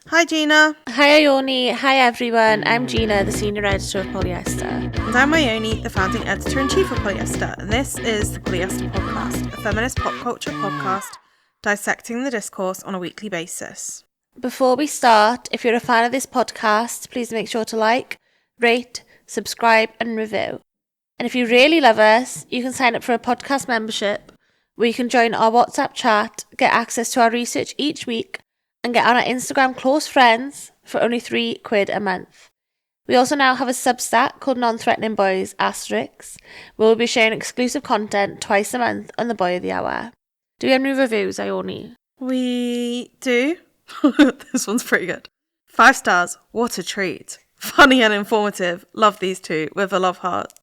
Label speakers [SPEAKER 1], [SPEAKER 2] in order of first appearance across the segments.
[SPEAKER 1] Hi Gina.
[SPEAKER 2] Hi Ione. Hi everyone. I'm Gina, the senior editor of Polyester.
[SPEAKER 1] And I'm Ione, the founding editor-in-chief of Polyester, and this is the Polyester Podcast, a feminist pop culture podcast dissecting the discourse on a weekly basis.
[SPEAKER 2] Before we start, if you're a fan of this podcast, please make sure to like, rate, subscribe and review. And if you really love us, you can sign up for a podcast membership where you can join our WhatsApp chat, get access to our research each week, and get on our Instagram close friends for only £3 a month. We also now have a Substack called Non-Threatening Boys *, where we'll be sharing exclusive content twice a month on the Boy of the Hour. Do we have any reviews, Ione?
[SPEAKER 1] We do. This one's pretty good. 5 stars. What a treat. Funny and informative. Love these two with a love heart.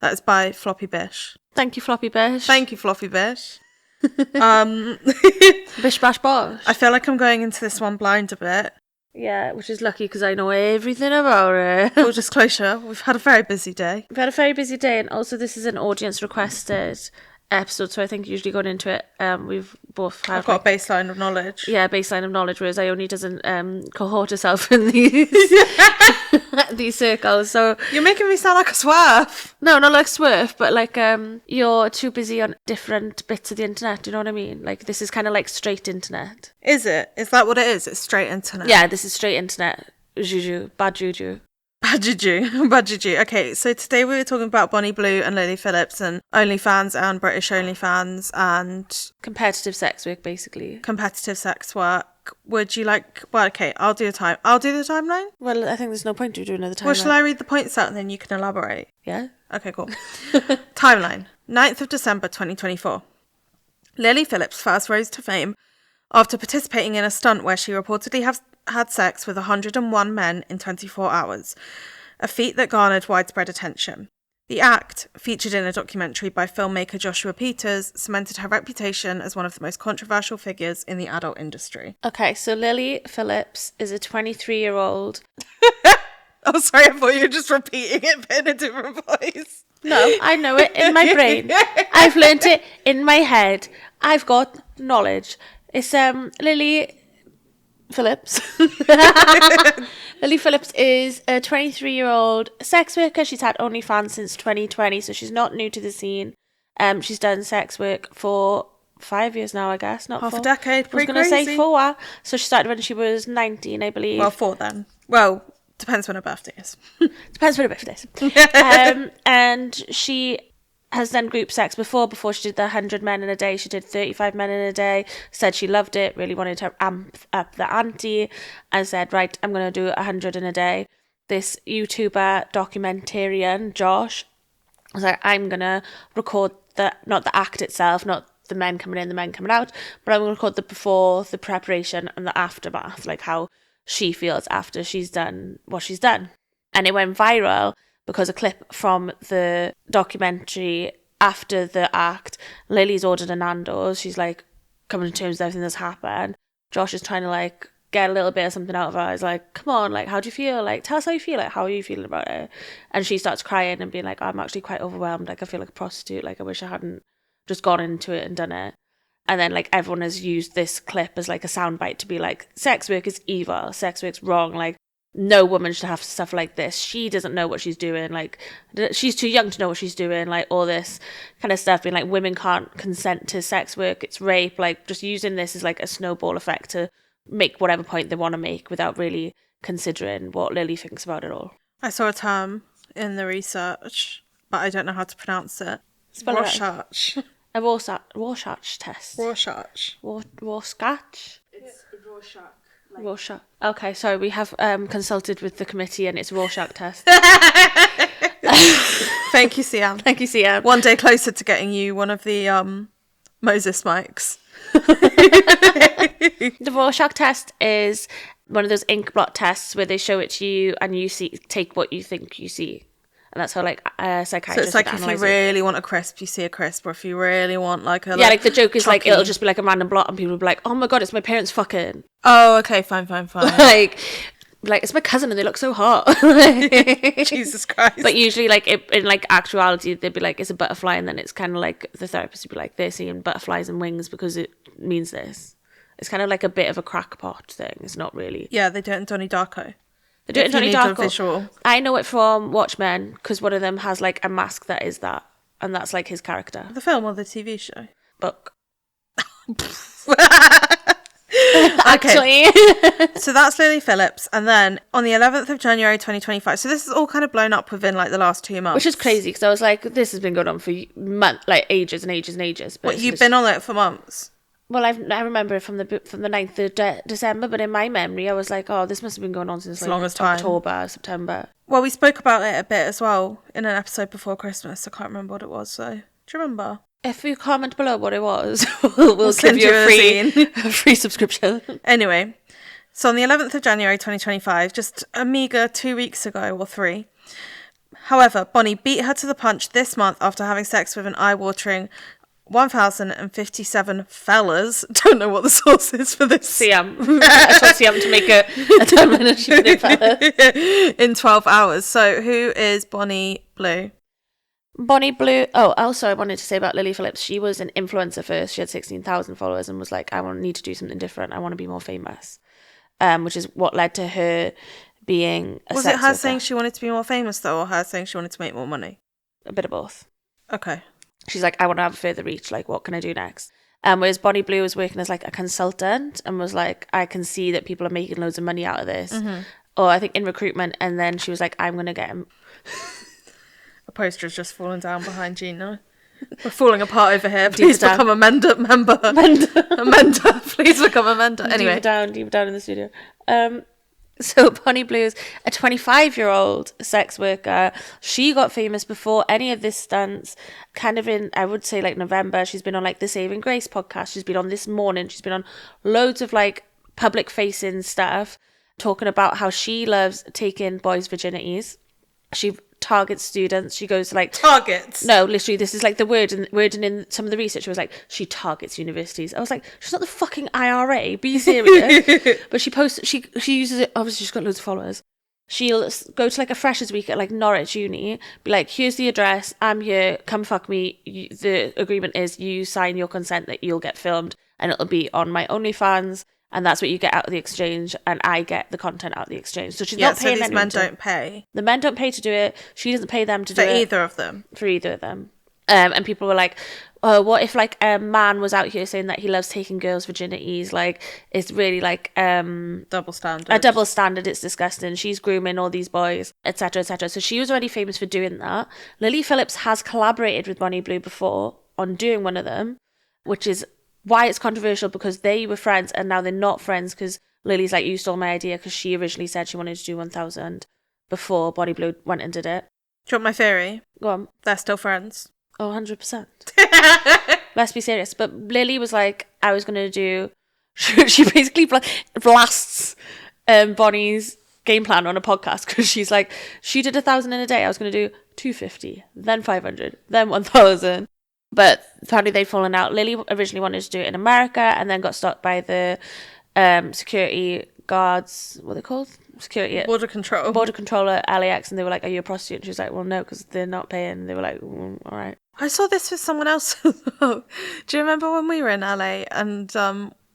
[SPEAKER 1] That is by Floppy Bish.
[SPEAKER 2] Thank you, Floppy Bish.
[SPEAKER 1] Thank you, Floppy Bish.
[SPEAKER 2] Bish bash bosh.
[SPEAKER 1] I feel like I'm going into this one blind a bit.
[SPEAKER 2] Yeah, which is lucky because I know everything about it.
[SPEAKER 1] Full disclosure, we've had a very busy day.
[SPEAKER 2] We've had a very busy day, and also this is an audience requested episode, so I think usually going into it, we've both had
[SPEAKER 1] I've got a baseline of knowledge.
[SPEAKER 2] Yeah, baseline of knowledge, whereas Ione doesn't cohort herself in these these circles. So
[SPEAKER 1] you're making me sound like a SWerf.
[SPEAKER 2] No, not like SWerf, but like you're too busy on different bits of the internet. Do you know what I mean? Like this is kind of like straight internet.
[SPEAKER 1] Is it? Is that what it is? It's straight internet.
[SPEAKER 2] Yeah, this is straight internet. Juju, bad juju.
[SPEAKER 1] Bad juju. Bad juju. Okay, so today we were talking about Bonnie Blue and Lily Phillips and OnlyFans and British OnlyFans and
[SPEAKER 2] competitive sex work, basically.
[SPEAKER 1] Competitive sex work. Would you like? Well, okay, I'll do the timeline.
[SPEAKER 2] Well, I think there's no point to do another timeline.
[SPEAKER 1] Well, shall I read the points out and then you can elaborate?
[SPEAKER 2] Yeah.
[SPEAKER 1] Okay, cool. Timeline. 9th of December 2024. Lily Phillips first rose to fame after participating in a stunt where she reportedly had sex with 101 men in 24 hours, a feat that garnered widespread attention. The act, featured in a documentary by filmmaker Joshua Peters, cemented her reputation as one of the most controversial figures in the adult industry.
[SPEAKER 2] Okay, so Lily Phillips is a 23-year-old...
[SPEAKER 1] Oh, sorry, I thought you were just repeating it but in a different voice.
[SPEAKER 2] No, I know it in my brain. I've learnt it in my head. I've got knowledge. It's Lily Phillips. Lily Phillips is a 23-year-old sex worker. She's had OnlyFans since 2020, so she's not new to the scene. She's done sex work for 5 years now, I guess. Not
[SPEAKER 1] half
[SPEAKER 2] 4.
[SPEAKER 1] A decade.
[SPEAKER 2] I was going to say 4. So she started when she was 19, I believe.
[SPEAKER 1] Well, 4 then. Well, depends when her birthday is.
[SPEAKER 2] Depends when her birthday is. And she has done group sex before she did the 100 men in a day. She did 35 men in a day, said she loved it, really wanted to amp up the ante, and said, right, I'm going to do 100 in a day. This YouTuber documentarian, Josh, was like, I'm going to record not the act itself, not the men coming in, the men coming out, but I'm going to record the before, the preparation, and the aftermath, like how she feels after she's done what she's done. And it went viral because a clip from the documentary after the act, Lily's ordered a Nando's. She's like coming to terms with everything that's happened. Josh is trying to like get a little bit of something out of her. He's like, come on, like, how do you feel? Like, tell us how you feel. Like, how are you feeling about it? And she starts crying and being like, I'm actually quite overwhelmed. Like, I feel like a prostitute. Like, I wish I hadn't just gone into it and done it. And then like everyone has used this clip as like a soundbite to be like, sex work is evil. Sex work's wrong. Like, no woman should have stuff like this. She doesn't know what she's doing. Like, she's too young to know what she's doing. Like, all this kind of stuff being like, women can't consent to sex work. It's rape. Like, just using this as like a snowball effect to make whatever point they want to make without really considering what Lily thinks about it all.
[SPEAKER 1] I saw a term in the research, but I don't know how to pronounce it.
[SPEAKER 2] Spell
[SPEAKER 1] Rorschach.
[SPEAKER 2] A Rorschach test.
[SPEAKER 1] Rorschach.
[SPEAKER 2] Rorschach?
[SPEAKER 1] It's Rorschach.
[SPEAKER 2] Rorschach. Okay, sorry, we have consulted with the committee and it's Rorschach test.
[SPEAKER 1] Thank you, Siam.
[SPEAKER 2] Thank you, Siam.
[SPEAKER 1] One day closer to getting you one of the Moses mics.
[SPEAKER 2] The Rorschach test is one of those ink blot tests where they show it to you and you take what you think you see. And that's how, like, psychiatrists.
[SPEAKER 1] So it's like if you really want a crisp, you see a crisp, or if you really want, like, a.
[SPEAKER 2] Yeah, like the joke is, like, it'll just be like a random blot, and people will be like, oh my god, it's my parents fucking.
[SPEAKER 1] Oh, okay, fine.
[SPEAKER 2] like, it's my cousin and they look so hot.
[SPEAKER 1] Jesus Christ.
[SPEAKER 2] But usually, like, in, like, actuality, they'd be like, it's a butterfly, and then it's kind of like, the therapist would be like, they're seeing butterflies and wings because it means this. It's kind of like a bit of a crackpot thing. It's not really.
[SPEAKER 1] Yeah, they do it in Donnie Darko.
[SPEAKER 2] They do it in Donnie
[SPEAKER 1] If you need a
[SPEAKER 2] Darko.
[SPEAKER 1] visual.
[SPEAKER 2] I know it from Watchmen because one of them has like a mask that is that, and that's like his character.
[SPEAKER 1] The film or the TV show?
[SPEAKER 2] Book.
[SPEAKER 1] Actually. So that's Lily Phillips. And then on the 11th of January 2025, so this is all kind of blown up within like the last 2 months.
[SPEAKER 2] Which is crazy because I was like, this has been going on for like ages and ages and ages. But
[SPEAKER 1] what, you've been on it for months?
[SPEAKER 2] Well, I remember it from the 9th of December, but in my memory, I was like, oh, this must have been going on since like
[SPEAKER 1] long as time.
[SPEAKER 2] October, September.
[SPEAKER 1] Well, we spoke about it a bit as well in an episode before Christmas. I can't remember what it was, so do you remember?
[SPEAKER 2] If you comment below what it was, we'll give you a free subscription.
[SPEAKER 1] Anyway, so on the 11th of January 2025, just a meagre 2 weeks ago, or 3. However, Bonnie beat her to the punch this month after having sex with an eye-watering 1,057 fellas. Don't know what the source is for this.
[SPEAKER 2] Siam. I told Siam to make a 10-minute shoot in fellas.
[SPEAKER 1] In 12 hours. So who is Bonnie Blue?
[SPEAKER 2] Bonnie Blue. Oh, also I wanted to say about Lily Phillips. She was an influencer first. She had 16,000 followers and was like, I need to do something different. I want to be more famous. Which is what led to her being a
[SPEAKER 1] Was
[SPEAKER 2] sex
[SPEAKER 1] it her
[SPEAKER 2] worker.
[SPEAKER 1] saying she wanted to be more famous though, or her saying she wanted to make more money?
[SPEAKER 2] A bit of both.
[SPEAKER 1] Okay.
[SPEAKER 2] She's like, I want to have further reach. Like, what can I do next? Whereas Bonnie Blue was working as like a consultant and was like, I can see that people are making loads of money out of this. Mm-hmm. Or I think in recruitment. And then she was like, I'm going to get him.
[SPEAKER 1] A poster has just fallen down behind Gina. We're falling apart over here. Please become a member. A mender. Please become a mender. Anyway.
[SPEAKER 2] Deeper down in the studio. So Bonnie Blue's a 25-year-old sex worker. She got famous before any of this stunts. Kind of in, I would say, like November. She's been on like the Saving Grace podcast. She's been on This Morning. She's been on loads of like public-facing stuff, talking about how she loves taking boys' virginities. She targets students. She goes to like
[SPEAKER 1] targets.
[SPEAKER 2] No, literally, this is like the word and in some of the research. It was like she targets universities. I was like, she's not the fucking IRA. Be serious. But she posts. She uses it. Obviously, she's got loads of followers. She'll go to like a freshers week at like Norwich Uni. Be like, here's the address. I'm here. Come fuck me. The agreement is you sign your consent that you'll get filmed and it'll be on my OnlyFans. And that's what you get out of the exchange, and I get the content out of the exchange. So she's not paying
[SPEAKER 1] so these
[SPEAKER 2] anyone.
[SPEAKER 1] Men don't pay.
[SPEAKER 2] The men don't pay to do it. She doesn't pay them to do it.
[SPEAKER 1] For either of them.
[SPEAKER 2] For either of them. And people were like, oh, what if like a man was out here saying that he loves taking girls' virginities? Like, it's really like
[SPEAKER 1] double standard.
[SPEAKER 2] A double standard. It's disgusting. She's grooming all these boys, etc., etc. So she was already famous for doing that. Lily Phillips has collaborated with Bonnie Blue before on doing one of them, which is why it's controversial, because they were friends and now they're not friends because Lily's like, you stole my idea, because she originally said she wanted to do 1,000 before Bonnie Blue went and did it.
[SPEAKER 1] Do you want my theory?
[SPEAKER 2] Go on.
[SPEAKER 1] They're still friends.
[SPEAKER 2] Oh, 100%. Let's be serious. But Lily was like, I was going to do... She basically blasts Bonnie's game plan on a podcast because she's like, she did 1,000 in a day. I was going to do 250, then 500, then 1,000. But apparently they'd fallen out. Lily originally wanted to do it in America and then got stopped by the security guards. What are they called? Security.
[SPEAKER 1] Border controller
[SPEAKER 2] at LAX. And they were like, are you a prostitute? And she was like, well, no, because they're not paying. And they were like, all right.
[SPEAKER 1] I saw this with someone else. Do you remember when we were in LA and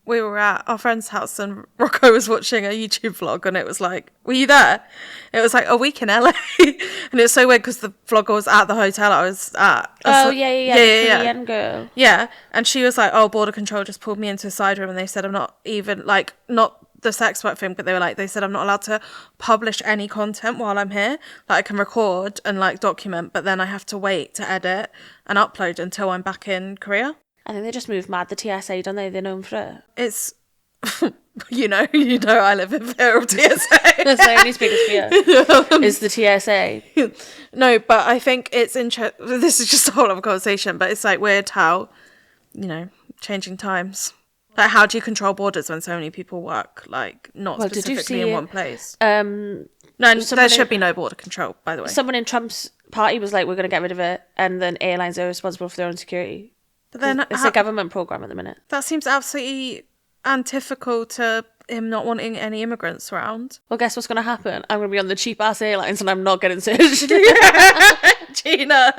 [SPEAKER 1] we were at our friend's house and Rocco was watching a YouTube vlog and it was like, were you there? It was like a week in LA. And it was so weird because the vlogger was at the hotel I was at.
[SPEAKER 2] Oh, yeah. Korean girl.
[SPEAKER 1] Yeah. And she was like, oh, border control just pulled me into a side room and they said I'm not even, like, not the sex work thing, but they said I'm not allowed to publish any content while I'm here. Like, I can record and, like, document, but then I have to wait to edit and upload until I'm back in Korea.
[SPEAKER 2] I think they just moved mad. The TSA, don't they? They're known for it.
[SPEAKER 1] It's, you know, I live in fear of TSA.
[SPEAKER 2] That's my only biggest fear, is the TSA.
[SPEAKER 1] No, but I think it's interesting. This is just a whole other conversation, but it's like weird how, you know, changing times. Like, how do you control borders when so many people work, like, not specifically in one place? No, there should be no border control, by the way.
[SPEAKER 2] Someone in Trump's party was like, we're going to get rid of it, and then airlines are responsible for their own security. But then it's a government program at the minute.
[SPEAKER 1] That seems absolutely antithetical to him not wanting any immigrants around.
[SPEAKER 2] Well, guess what's going to happen? I'm going to be on the cheap ass airlines and I'm not getting searched.
[SPEAKER 1] Gina.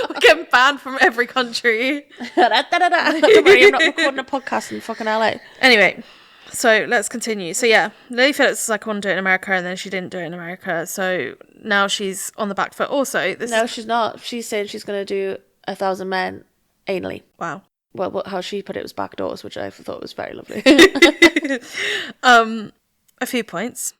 [SPEAKER 1] We're getting banned from every country.
[SPEAKER 2] Don't worry, I'm not recording a podcast in fucking LA.
[SPEAKER 1] Anyway, so let's continue. So yeah, Lily Phillips was like, I want to do it in America, and then she didn't do it in America. So now she's on the back foot. Also,
[SPEAKER 2] she's not. She's saying she's going to do 1,000 men anally.
[SPEAKER 1] Wow.
[SPEAKER 2] Well, how she put it was backdoors, which I thought was very lovely.
[SPEAKER 1] A few points.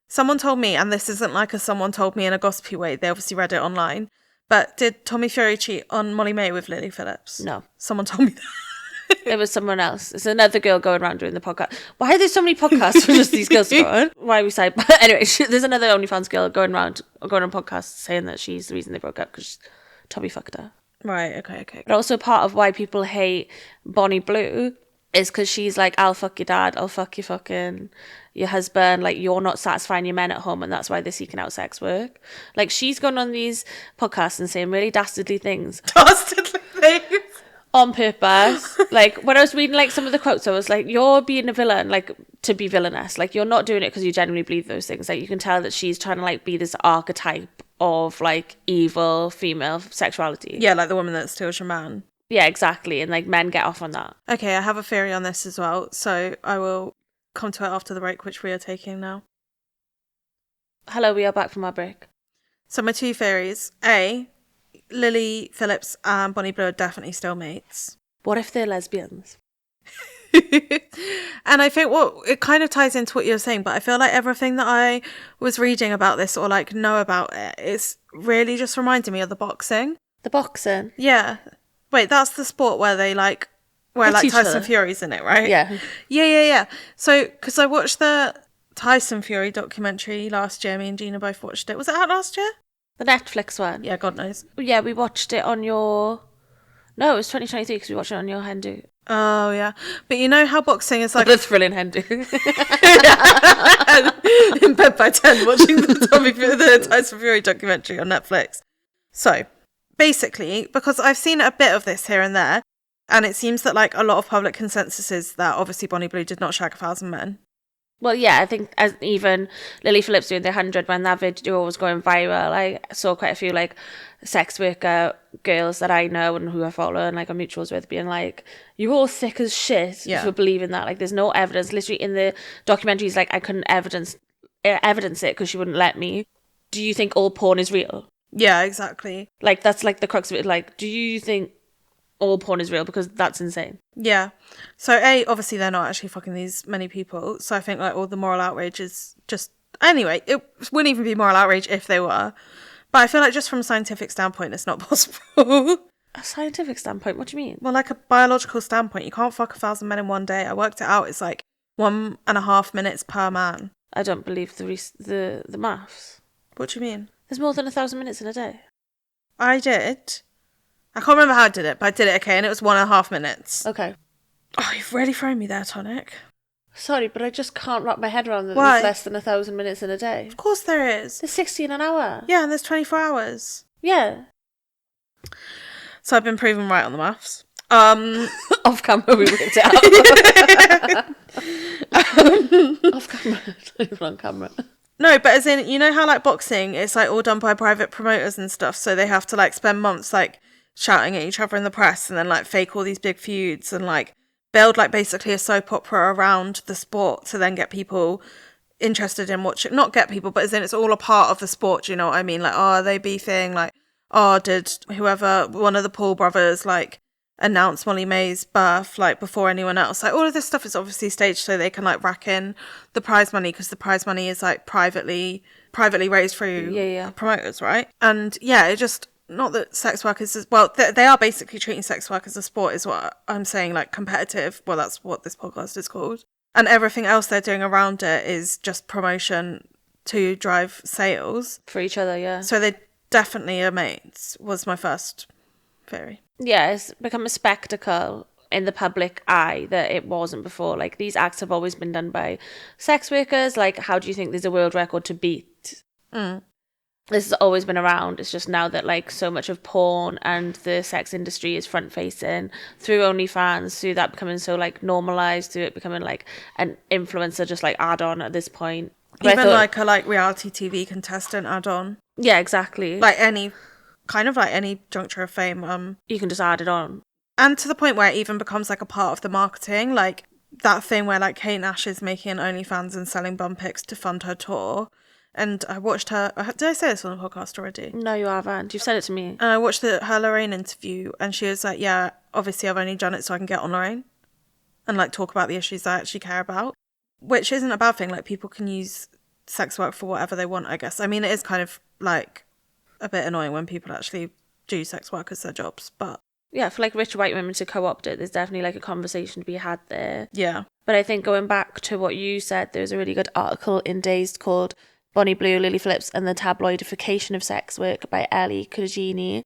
[SPEAKER 1] Someone told me, and this isn't like someone told me in a gossipy way, they obviously read it online, but did Tommy Fury cheat on Molly May with Lily Phillips?
[SPEAKER 2] No.
[SPEAKER 1] Someone told me that.
[SPEAKER 2] It was someone else. It's another girl going around doing the podcast. Why are there so many podcasts for just these girls to go on? Why are we saying? But anyway, there's another OnlyFans girl going on podcasts saying that she's the reason they broke up because Tommy fucked her.
[SPEAKER 1] Right, okay.
[SPEAKER 2] But also part of why people hate Bonnie Blue is because she's like, I'll fuck your dad, I'll fuck your husband, like, you're not satisfying your men at home, and that's why they're seeking out sex work. Like, she's gone on these podcasts and saying really dastardly things.
[SPEAKER 1] Dastardly things?
[SPEAKER 2] On purpose. Like, when I was reading, like, some of the quotes, I was like, you're being a villain, like, to be villainous. Like, you're not doing it because you genuinely believe those things. Like, you can tell that she's trying to, like, be this archetype of, like, evil female sexuality.
[SPEAKER 1] Yeah, like the woman that steals your man.
[SPEAKER 2] Yeah, exactly. And, like, men get off on that.
[SPEAKER 1] Okay, I have a theory on this as well, so I will come to it after the break, which we are taking now.
[SPEAKER 2] Hello, we are back from our break.
[SPEAKER 1] So my two theories. A, Lily Phillips and Bonnie Blue are definitely still mates.
[SPEAKER 2] What if they're lesbians?
[SPEAKER 1] And I think it kind of ties into what you're saying, but I feel like everything that I was reading about this or like know about it is really just reminding me of the boxing.
[SPEAKER 2] The boxing?
[SPEAKER 1] Yeah. Wait, that's the sport where they like, where like Tyson Fury's in it, right?
[SPEAKER 2] Yeah.
[SPEAKER 1] Yeah. So, because I watched the Tyson Fury documentary last year, me and Gina both watched it. Was it out last year?
[SPEAKER 2] The Netflix one?
[SPEAKER 1] Yeah, God knows.
[SPEAKER 2] Yeah, we watched it on your... No, it was 2023 because we watched it on your Hindu.
[SPEAKER 1] Oh, yeah. But you know how boxing is like...
[SPEAKER 2] The thrilling Hindu.
[SPEAKER 1] In bed by 10 watching the Tyson Fury documentary on Netflix. So, basically, because I've seen a bit of this here and there, and it seems that like a lot of public consensus is that obviously Bonnie Blue did not shag 1,000 men.
[SPEAKER 2] Well, yeah, I think as even Lily Phillips doing the 100, when that video was going viral, I saw quite a few like sex worker girls that I know and who I follow and like I'm mutuals with being like, you're all thick as shit for believing that. Like, there's no evidence. Literally in the documentaries, like I couldn't evidence it because she wouldn't let me. Do you think all porn is real?
[SPEAKER 1] Yeah, exactly.
[SPEAKER 2] Like, that's like the crux of it. Like, do you think all porn is real? Because that's insane.
[SPEAKER 1] Yeah. So obviously they're not actually fucking these many people. So I think like all the moral outrage is just... Anyway, it wouldn't even be moral outrage if they were. But I feel like just from a scientific standpoint, it's not possible.
[SPEAKER 2] A scientific standpoint? What do you mean?
[SPEAKER 1] Well, like a biological standpoint, you can't fuck 1,000 men in one day. I worked it out. It's like 1.5 minutes per man.
[SPEAKER 2] I don't believe the maths.
[SPEAKER 1] What do you mean?
[SPEAKER 2] There's more than 1,000 minutes in a day.
[SPEAKER 1] I did. I can't remember how I did it, but I did it, okay, and it was 1.5 minutes.
[SPEAKER 2] Okay.
[SPEAKER 1] Oh, you've really thrown me there, Tonic.
[SPEAKER 2] Sorry, but I just can't wrap my head around that
[SPEAKER 1] Why?
[SPEAKER 2] there's less than 1,000 minutes in a day.
[SPEAKER 1] Of course there is.
[SPEAKER 2] There's 60 in an hour.
[SPEAKER 1] Yeah, and there's 24 hours.
[SPEAKER 2] Yeah.
[SPEAKER 1] So I've been proven right on the maths.
[SPEAKER 2] Off camera, we worked it out. Off camera, not even on camera.
[SPEAKER 1] No, but as in, you know how like boxing, it's like all done by private promoters and stuff, so they have to like spend months like shouting at each other in the press and then like fake all these big feuds and like build like basically a soap opera around the sport to then get people interested in watching. Not get people, but as in it's all a part of the sport, do you know what I mean? Like, oh, are they beefing? Like, oh, did whoever, one of the Paul brothers, like announce Molly May's birth like before anyone else? Like, all of this stuff is obviously staged so they can like rack in the prize money, because the prize money is like privately raised through promoters, right? And yeah, it just... Not that sex workers is... Well, they are basically treating sex work as a sport is what I'm saying, like competitive. Well, that's what this podcast is called. And everything else they're doing around it is just promotion to drive sales.
[SPEAKER 2] For each other, yeah.
[SPEAKER 1] So they definitely are mates, was my first theory.
[SPEAKER 2] Yeah, it's become a spectacle in the public eye that it wasn't before. Like, these acts have always been done by sex workers. Like, how do you think there's a world record to beat? This has always been around. It's just now that like so much of porn and the sex industry is front facing through OnlyFans, through that becoming so like normalized, through it becoming like an influencer just like add on at this point. But
[SPEAKER 1] Even like a like reality TV contestant add on.
[SPEAKER 2] Yeah, exactly.
[SPEAKER 1] Like any kind of like any juncture of fame.
[SPEAKER 2] You can just add it on.
[SPEAKER 1] And to the point where it even becomes like a part of the marketing, like that thing where like Kate Nash is making an OnlyFans and selling bum pics to fund her tour. And I watched her, did I say this on the podcast already?
[SPEAKER 2] No, you haven't. You've said it to me.
[SPEAKER 1] And I watched her Lorraine interview, and she was like, yeah, obviously I've only done it so I can get on Lorraine and like talk about the issues I actually care about, which isn't a bad thing. Like, people can use sex work for whatever they want, I guess. I mean, it is kind of like a bit annoying when people actually do sex work as their jobs, but
[SPEAKER 2] yeah, for like rich white women to co-opt it, there's definitely like a conversation to be had there.
[SPEAKER 1] yeah.
[SPEAKER 2] But I think going back to what you said, there's a really good article in Dazed called Bonnie Blue, Lily Phillips and the Tabloidification of Sex Work by Ellie Cugini.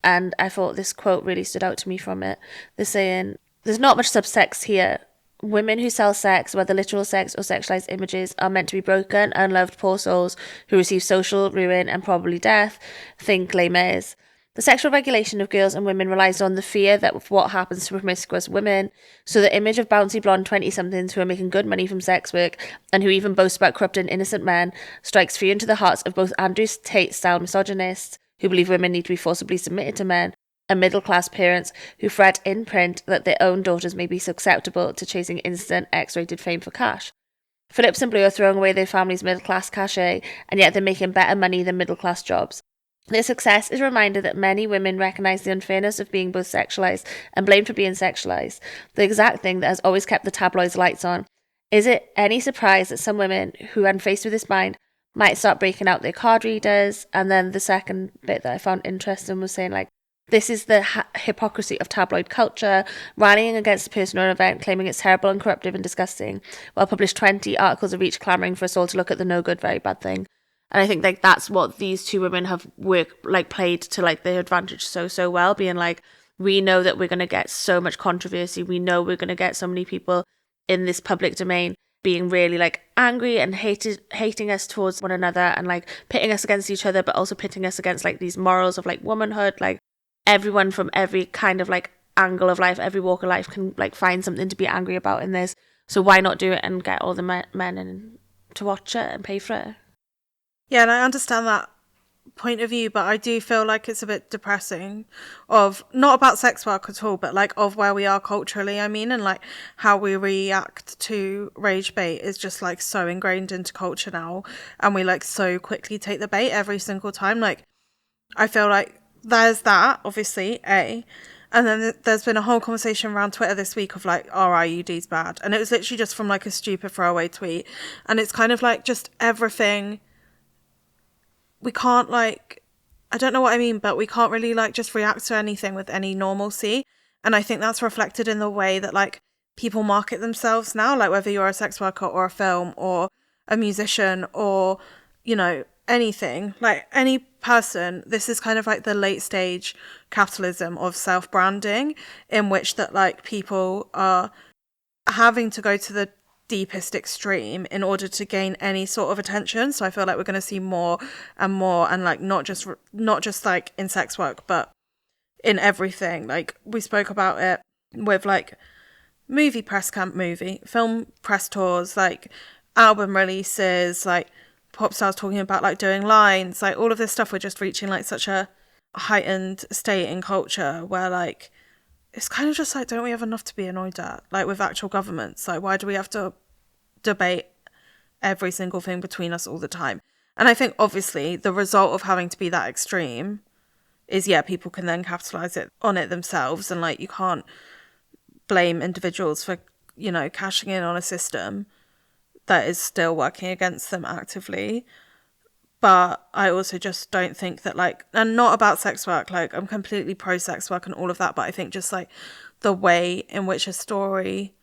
[SPEAKER 2] And I thought this quote really stood out to me from it. They're saying, there's not much subsex here. Women who sell sex, whether literal sex or sexualized images, are meant to be broken, unloved poor souls who receive social ruin and probably death. Think Les Mis. The sexual regulation of girls and women relies on the fear that of what happens to promiscuous women. So the image of bouncy blonde 20-somethings who are making good money from sex work and who even boast about corrupting innocent men strikes fear into the hearts of both Andrew Tate-style misogynists who believe women need to be forcibly submitted to men and middle-class parents who fret in print that their own daughters may be susceptible to chasing instant X-rated fame for cash. Phillips and Blue are throwing away their family's middle-class cachet, and yet they're making better money than middle-class jobs. Their success is a reminder that many women recognise the unfairness of being both sexualised and blamed for being sexualised, the exact thing that has always kept the tabloids' lights on. Is it any surprise that some women who, when faced with this bind, might start breaking out their card readers? And then the second bit that I found interesting was saying, like, this is the hypocrisy of tabloid culture, rallying against a person or event, claiming it's terrible and corruptive and disgusting, while published 20 articles of each clamouring for us all to look at the no good, very bad thing. And I think like that's what these two women have played to like their advantage so well, being like, we know that we're going to get so much controversy. We know we're going to get so many people in this public domain being really like angry and hating us towards one another and like pitting us against each other, but also pitting us against like these morals of like womanhood. Like everyone from every kind of like angle of life, every walk of life can like find something to be angry about in this. So why not do it and get all the men in to watch it and pay for it?
[SPEAKER 1] Yeah, and I understand that point of view, but I do feel like it's a bit depressing of not about sex work at all, but like of where we are culturally, I mean, and like how we react to rage bait is just like so ingrained into culture now, and we like so quickly take the bait every single time. Like, I feel like there's that, obviously, and then there's been a whole conversation around Twitter this week of like, are IUDs bad? And it was literally just from like a stupid throwaway tweet, and it's kind of like just everything. We can't like, I don't know what I mean, but we can't really like just react to anything with any normalcy. And I think that's reflected in the way that like people market themselves now, like whether you're a sex worker or a film or a musician or, you know, anything, like any person. This is kind of like the late stage capitalism of self-branding, in which that like people are having to go to the deepest extreme in order to gain any sort of attention. So I feel like we're going to see more and more, and like not just like in sex work, but in everything. Like we spoke about it with like movie press camp, film press tours, like album releases, like pop stars talking about like doing lines, like all of this stuff. We're just reaching like such a heightened state in culture where like it's kind of just like, don't we have enough to be annoyed at? Like with actual governments, like why do we have to debate every single thing between us all the time? And I think obviously the result of having to be that extreme is, yeah, people can then capitalize on it themselves, and like you can't blame individuals for, you know, cashing in on a system that is still working against them actively. But I also just don't think that like, and not about sex work, like I'm completely pro sex work and all of that, but I think just like the way in which a story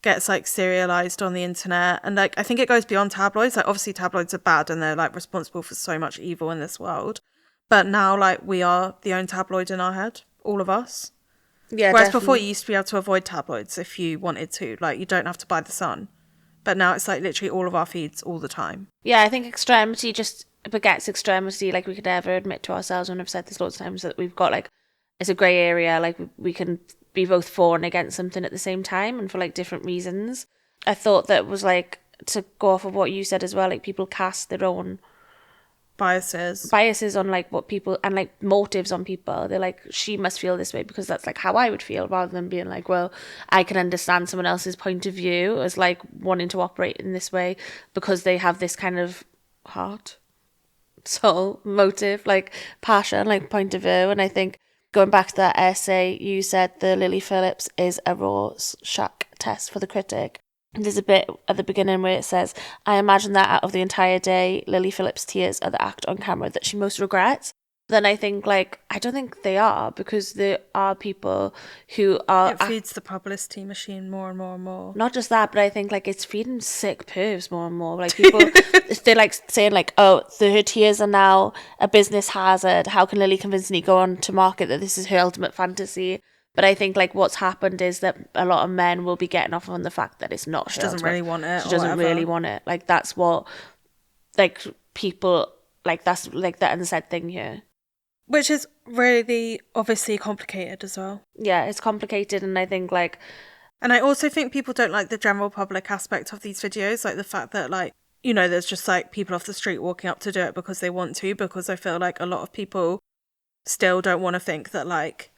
[SPEAKER 1] gets like serialized on the internet, and like I think it goes beyond tabloids. Like obviously tabloids are bad and they're like responsible for so much evil in this world, but now like we are the own tabloid in our head, all of us.
[SPEAKER 2] Yeah,
[SPEAKER 1] whereas
[SPEAKER 2] definitely.
[SPEAKER 1] before you used to be able to avoid tabloids if you wanted to, like you don't have to buy the Sun, but now it's like literally all of our feeds all the time.
[SPEAKER 2] Yeah, I think extremity just begets extremity. Like we could never admit to ourselves, and I've said this lots of times, that we've got like, it's a grey area, like we can be both for and against something at the same time, and for like different reasons. I thought that was like, to go off of what you said as well, like people cast their own
[SPEAKER 1] biases
[SPEAKER 2] on like what people and like motives on people. They're like, she must feel this way because that's like how I would feel, rather than being like, well, I can understand someone else's point of view as like wanting to operate in this way because they have this kind of heart, soul, motive, like passion, like point of view. And I think going back to that essay, you said the Lily Phillips is a Rorschach test for the critic. There's a bit at the beginning where it says, I imagine that out of the entire day, Lily Phillips' tears are the act on camera that she most regrets. Then I think, like, I don't think they are, because there are people who are...
[SPEAKER 1] It feeds the publicity machine more and more and more.
[SPEAKER 2] Not just that, but I think, like, it's feeding sick pervs more and more. Like, people, they're, like, saying, like, oh, her tears are now a business hazard. How can Lily convincingly go on to market that this is her ultimate fantasy? But I think, like, what's happened is that a lot of men will be getting off on the fact that it's not her.
[SPEAKER 1] She doesn't really want it.
[SPEAKER 2] She doesn't really want it. Like, that's what, like, people, like, that's, like, the unsaid thing here.
[SPEAKER 1] Which is really, obviously, complicated as well.
[SPEAKER 2] Yeah, it's complicated, and I think, like...
[SPEAKER 1] And I also think people don't like the general public aspect of these videos, like the fact that, like, you know, there's just, like, people off the street walking up to do it because they want to, because I feel like a lot of people still don't want to think that, like,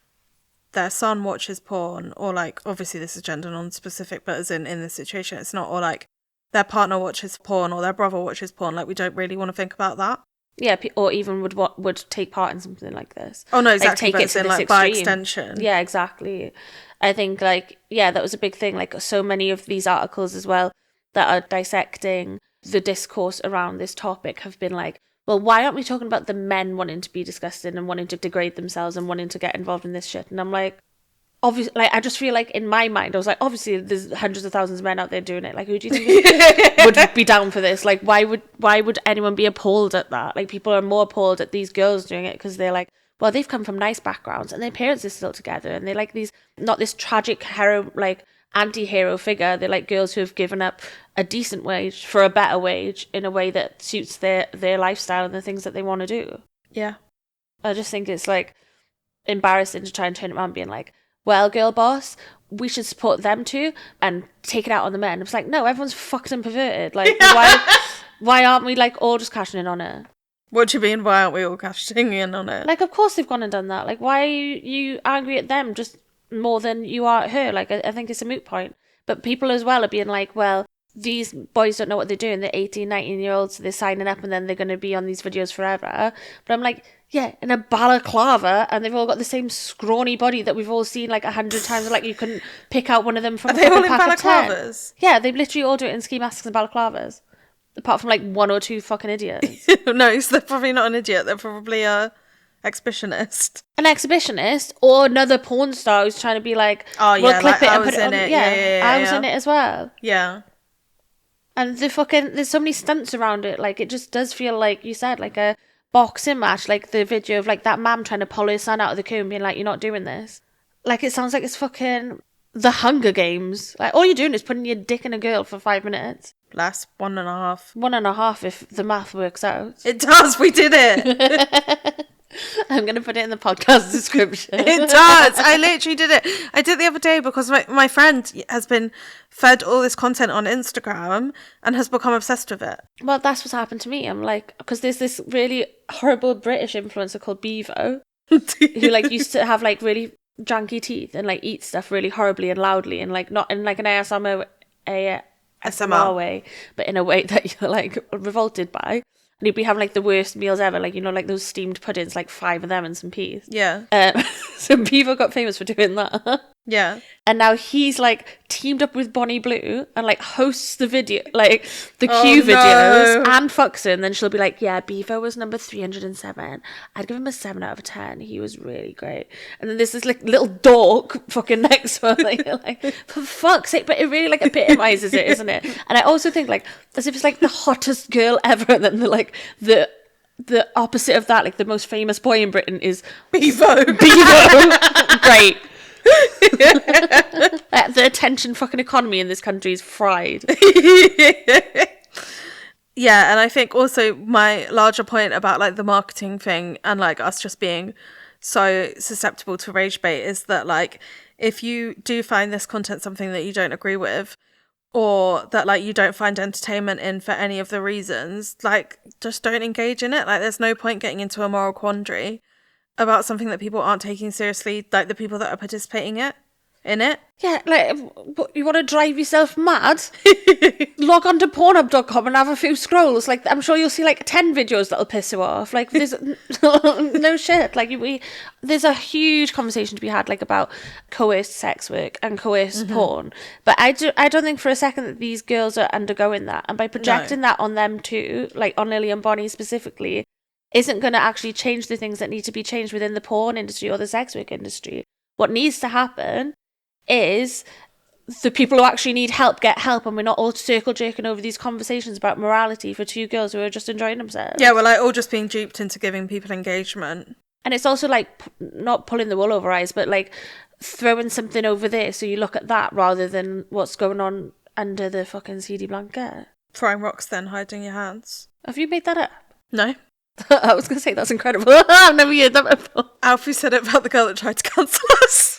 [SPEAKER 1] their son watches porn, or like, obviously this is gender non-specific, but as in this situation it's not, or like their partner watches porn or their brother watches porn. Like, we don't really want to think about that.
[SPEAKER 2] Yeah, or even would take part in something like this.
[SPEAKER 1] Oh no, exactly.
[SPEAKER 2] Like, take it to this
[SPEAKER 1] like
[SPEAKER 2] extreme.
[SPEAKER 1] By extension.
[SPEAKER 2] Yeah, exactly. I think, like, yeah, that was a big thing. Like, so many of these articles as well that are dissecting the discourse around this topic have been like, well, why aren't we talking about the men wanting to be disgusted and wanting to degrade themselves and wanting to get involved in this shit? And I'm like, obviously, like, I just feel like in my mind, I was like, obviously there's hundreds of thousands of men out there doing it. Like, who do you think would be down for this? Like, why would anyone be appalled at that? Like, people are more appalled at these girls doing it because they're like, well, they've come from nice backgrounds and their parents are still together, and they're like these, not this tragic hero, like anti-hero figure. They're like girls who have given up a decent wage for a better wage in a way that suits their lifestyle and the things that they want to do.
[SPEAKER 1] Yeah.
[SPEAKER 2] I just think it's like embarrassing to try and turn it around being like, well, girl boss, we should support them too and take it out on the men. It's like, no, everyone's fucked and perverted. Like, why aren't we like all just cashing in on it?
[SPEAKER 1] What do you mean, why aren't we all cashing in on it?
[SPEAKER 2] Like, of course they've gone and done that. Like, why are you angry at them just more than you are at her? Like, I think it's a moot point. But people as well are being like, well, these boys don't know what they're doing. They're 18, 19-year-olds, so they're signing up and then they're going to be on these videos forever. But I'm like, yeah, in a balaclava, and they've all got the same scrawny body that we've all seen like 100 times. Like, you couldn't pick out one of them from
[SPEAKER 1] a fucking pack of 10.
[SPEAKER 2] Balaclavas? Yeah, they literally all do it in ski masks and balaclavas. Apart from like one or two fucking idiots.
[SPEAKER 1] No, so they're probably not an idiot. They're probably a exhibitionist.
[SPEAKER 2] An exhibitionist, or another porn star who's trying to be like,
[SPEAKER 1] oh yeah,
[SPEAKER 2] we'll clip
[SPEAKER 1] like,
[SPEAKER 2] it
[SPEAKER 1] I
[SPEAKER 2] and
[SPEAKER 1] was
[SPEAKER 2] put it
[SPEAKER 1] in
[SPEAKER 2] on.
[SPEAKER 1] it.
[SPEAKER 2] Yeah, I was in it as well.
[SPEAKER 1] Yeah.
[SPEAKER 2] And there's so many stunts around it. Like, it just does feel like, you said, like a boxing match. Like the video of like that mum trying to pull her son out of the queue and being like, you're not doing this. Like, it sounds like it's fucking the Hunger Games. Like, all you're doing is putting your dick in a girl for 5 minutes.
[SPEAKER 1] Less, 1.5.
[SPEAKER 2] 1.5 if the math works out.
[SPEAKER 1] It does, we did it.
[SPEAKER 2] I'm going to put it in the podcast description.
[SPEAKER 1] It does. I literally did it. I did it the other day because my friend has been fed all this content on Instagram and has become obsessed with it.
[SPEAKER 2] Well, that's what's happened to me. I'm like, because there's this really horrible British influencer called Bevo who like used to have like really janky teeth and like eat stuff really horribly and loudly and like not in like an ASMR way, but in a way that you're like revolted by. And he'd be having like the worst meals ever, like, you know, like those steamed puddings, like 5 of them and some peas.
[SPEAKER 1] Yeah.
[SPEAKER 2] So Bevo got famous for doing that.
[SPEAKER 1] Yeah.
[SPEAKER 2] And now he's like teamed up with Bonnie Blue and like hosts the video, like the Q videos, and fucks her. And then she'll be like, yeah, Bevo was number 307. I'd give him a 7 out of 10. He was really great. And then there's this like little dork fucking next to her. Like, you're like, for fuck's sake. But it really like epitomizes it, isn't it? And I also think like, as if it's like the hottest girl ever. And then the opposite of that, like the most famous boy in Britain is
[SPEAKER 1] Bevo.
[SPEAKER 2] Great. The attention fucking economy in this country is fried.
[SPEAKER 1] Yeah, and I think also my larger point about like the marketing thing and like us just being so susceptible to rage bait is that like if you do find this content something that you don't agree with, or that like you don't find entertainment in for any of the reasons, like just don't engage in it. Like there's no point getting into a moral quandary about something that people aren't taking seriously, like the people that are participating in it.
[SPEAKER 2] Yeah, like, you want to drive yourself mad? Log on to pornhub.com and have a few scrolls. Like, I'm sure you'll see, like, 10 videos that'll piss you off. Like, there's no shit. Like, there's a huge conversation to be had, like, about coerced sex work and coerced porn. But I don't think for a second that these girls are undergoing that. And by projecting that on them too, like, on Lily and Bonnie specifically, isn't going to actually change the things that need to be changed within the porn industry or the sex work industry. What needs to happen is the people who actually need help get help, and we're not all circle jerking over these conversations about morality for two girls who are just enjoying themselves.
[SPEAKER 1] Yeah, we're like all just being duped into giving people engagement. And
[SPEAKER 2] it's also like not pulling the wool over eyes, but like throwing something over there so you look at that rather than what's going on under the fucking seedy blanket.
[SPEAKER 1] Throwing rocks then hiding your hands.
[SPEAKER 2] Have you made that up?
[SPEAKER 1] No.
[SPEAKER 2] I was going to say that's incredible. I've never heard that before.
[SPEAKER 1] Alfie said it about the girl that tried to cancel us.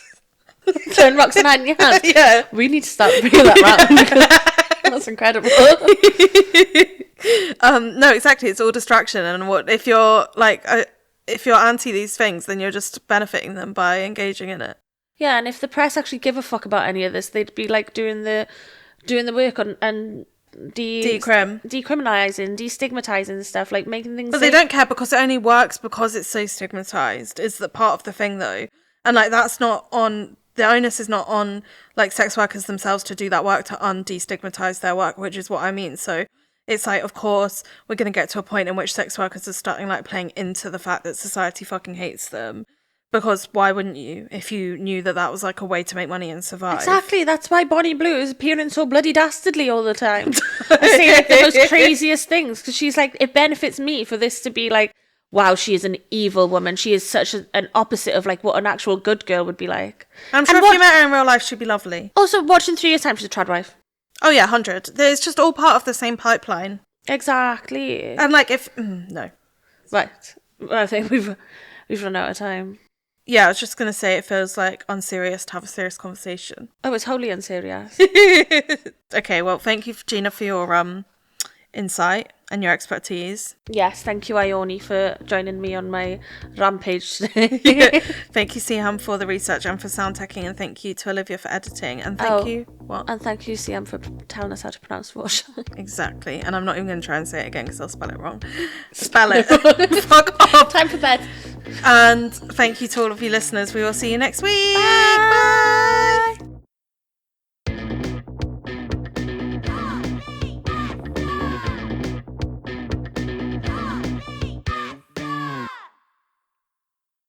[SPEAKER 2] Turn rocks and hide in your hand.
[SPEAKER 1] Yeah.
[SPEAKER 2] We need to start bringing that round because that's incredible.
[SPEAKER 1] No, exactly. It's all distraction. And what if you're like, if you're anti these things, then you're just benefiting them by engaging in it.
[SPEAKER 2] Yeah, and if the press actually give a fuck about any of this, they'd be like doing the work on and decriminalizing, destigmatizing stuff, like making things.
[SPEAKER 1] But they don't care because it only works because it's so stigmatized. Is the part of the thing though, and like that's not on. The onus is not on like sex workers themselves to do that work to destigmatize their work, which is what I mean. So it's like, of course, we're going to get to a point in which sex workers are starting like playing into the fact that society fucking hates them. Because why wouldn't you if you knew that that was like a way to make money and survive?
[SPEAKER 2] Exactly. That's why Bonnie Blue is appearing so bloody dastardly all the time. I say like the most craziest things because she's like, it benefits me for this to be like, wow, she is an evil woman. She is such an opposite of like what an actual good girl would be like.
[SPEAKER 1] I'm sure if you met her in real life, she'd be lovely.
[SPEAKER 2] Also, watching 3 years' time, she's a trad wife.
[SPEAKER 1] Oh yeah, 100. It's just all part of the same pipeline.
[SPEAKER 2] Exactly.
[SPEAKER 1] And like if no,
[SPEAKER 2] right. I think we've run out of time.
[SPEAKER 1] Yeah, I was just gonna say it feels like unserious to have a serious conversation.
[SPEAKER 2] Oh, it's wholly unserious.
[SPEAKER 1] Okay, well, thank you, Gina, for your insight and your expertise.
[SPEAKER 2] Yes, thank you, Ione, for joining me on my rampage today.
[SPEAKER 1] Yeah. Thank you, Siam, for the research and for sound teching, and thank you to Olivia for editing. And thank you. What?
[SPEAKER 2] And thank you, Siam, for telling us how to pronounce Wash.
[SPEAKER 1] Exactly. And I'm not even going to try and say it again because I'll spell it wrong. Spell it. Fuck off.
[SPEAKER 2] Time for bed.
[SPEAKER 1] And thank you to all of you listeners. We will see you next week.
[SPEAKER 2] Bye. Bye.